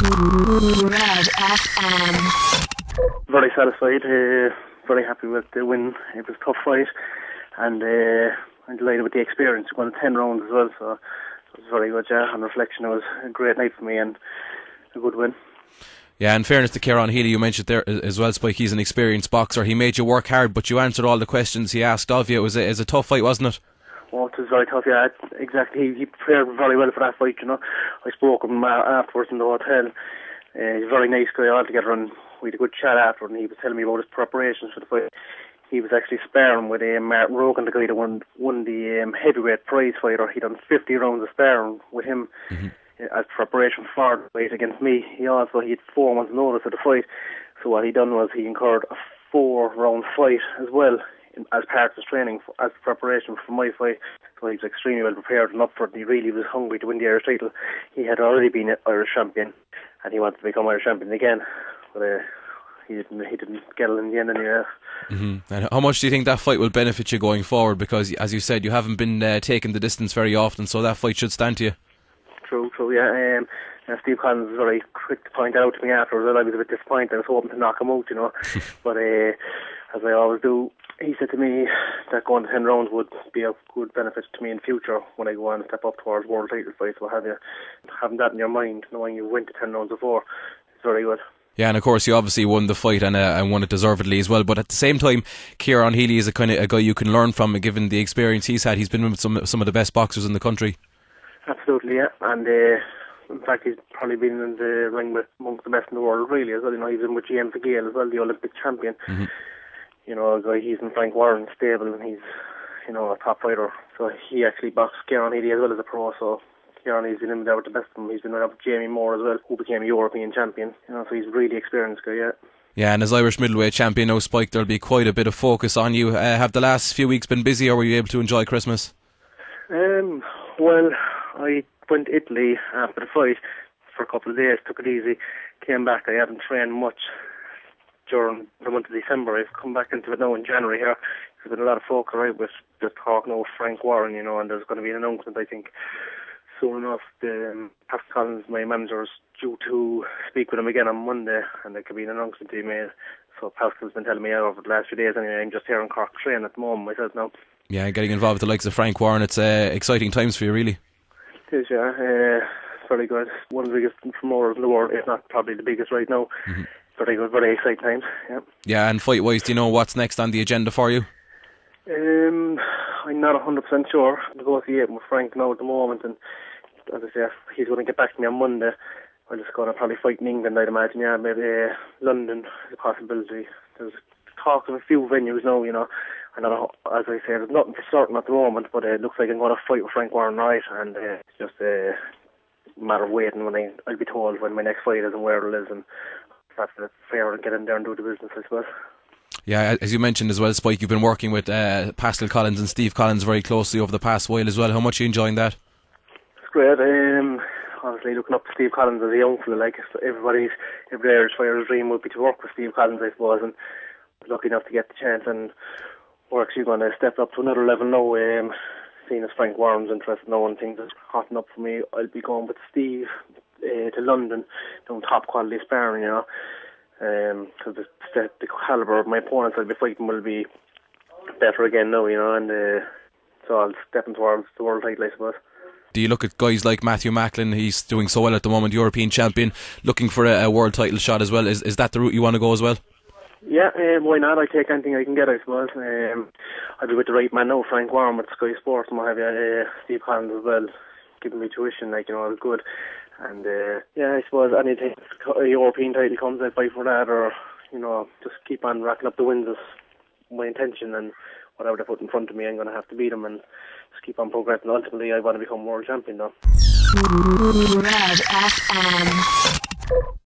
Red FM. Very satisfied, very happy with the win. It was a tough fight, and I'm delighted with the experience. We won 10 rounds as well, so it was very good. Yeah, on reflection, it was a great night for me and a good win. Yeah, in fairness to Ciarán Healy, you mentioned there as well, Spike, he's an experienced boxer. He made you work hard, but you answered all the questions he asked of you. It was a tough fight, wasn't it? Oh, it was very tough, yeah, exactly. He prepared very well for that fight, you know. I spoke to him afterwards in the hotel. He's a very nice guy altogether, and we had a good chat after, and he was telling me about his preparations for the fight. He was actually sparring with Martin Rogan, the guy that won the heavyweight prize fighter. He done 50 rounds of sparring with him as preparation for the fight against me. He had 4 months' notice of the fight, so what he done was he incurred a 4-round fight as well as part of his training as preparation for my fight. So he was extremely well prepared and up for it. He really was hungry to win the Irish title. He had already been Irish champion, and he wanted to become Irish champion again, but he didn't get it in the end anyway. And how much do you think that fight will benefit you going forward? Because, as you said, you haven't been taking the distance very often, so that fight should stand to you. True, yeah. Steve Collins was very quick to point out to me afterwards that I was a bit disappointed. I was hoping to knock him out, you know. But as I always do, he said to me that going to 10 rounds would be a good benefit to me in future when I go on and step up towards world title fights. So having that in your mind, knowing you went to 10 rounds before, is very good. Yeah, and of course you obviously won the fight and won it deservedly as well. But at the same time, Ciarán Healy is a kind of a guy you can learn from, given the experience he's had. He's been with some of the best boxers in the country. Absolutely, yeah. And in fact, he's probably been in the ring with amongst the best in the world, really, as well. You know, he's in with James McGill as well, the Olympic champion. You know, a guy, he's in Frank Warren's stable, and he's, you know, a top fighter. So he actually boxed Ciarán Healy as well as a pro. So Ciarán Healy's been in there with the best of them. He's been with Jamie Moore as well, who became a European champion. You know, so he's a really experienced guy, yeah. Yeah, and as Irish middleweight champion now, Spike, there'll be quite a bit of focus on you. Have the last few weeks been busy, or were you able to enjoy Christmas? Well, I went to Italy after the fight for a couple of days, took it easy, came back. I haven't trained much during the month of December. I've come back into it now in January here. There's been a lot of focus, right, with the talk now with Frank Warren, you know, and there's going to be an announcement, I think, soon enough. Pascal Collins, my manager, is due to speak with him again on Monday, and there could be an announcement to be made. So Pascal's been telling me over the last few days anyway. I'm just here in Cork training at the moment myself now. Yeah, getting involved with the likes of Frank Warren, it's exciting times for you, really. It is, yeah. Very good. One of the biggest promoters in the world, if not probably the biggest right now. Very good, very exciting times, yeah. Yeah, and fight-wise, do you know what's next on the agenda for you? I'm not 100% sure. I'm negotiating with Frank now at the moment, and as I say, he's going to get back to me on Monday. I'm just going to probably fight in England, I'd imagine, yeah. Maybe London is a possibility. There's talk of a few venues now, you know. And as I say, there's nothing for certain at the moment, but it looks like I'm going to fight with Frank Warren, right? And it's just a matter of waiting when I'll be told when my next fight is and where it is, and that's fair to get in there and do the business, I suppose. Yeah, as you mentioned as well, Spike, you've been working with Pascal Collins and Steve Collins very closely over the past while as well. How much are you enjoying that? It's great. Obviously, looking up to Steve Collins as a young fella, like every Irish fighter's dream would be to work with Steve Collins, I suppose, and lucky enough to get the chance, and we're actually going to step up to another level now. Seeing as Frank Warren's interested now and things are hotting up for me, I'll be going with Steve to London, doing top quality sparring, you know, because the calibre of my opponents I'll be fighting will be better again now, you know, and so I'll step towards the world title, I suppose. Do you look at guys like Matthew Macklin? He's doing so well at the moment, European champion, looking for a world title shot as well. Is that the route you want to go as well? Yeah, why not? I take anything I can get, I suppose. I'll be with the right man now, Frank Warren with Sky Sports, and what have you. Steve Collins as well, giving me tuition, like, you know, it was good. And yeah, I suppose anything a European title comes, I'd fight for that, or, you know, just keep on racking up the wins is my intention, and whatever they put in front of me, I'm going to have to beat them and just keep on progressing. Ultimately, I want to become world champion now. Red FM.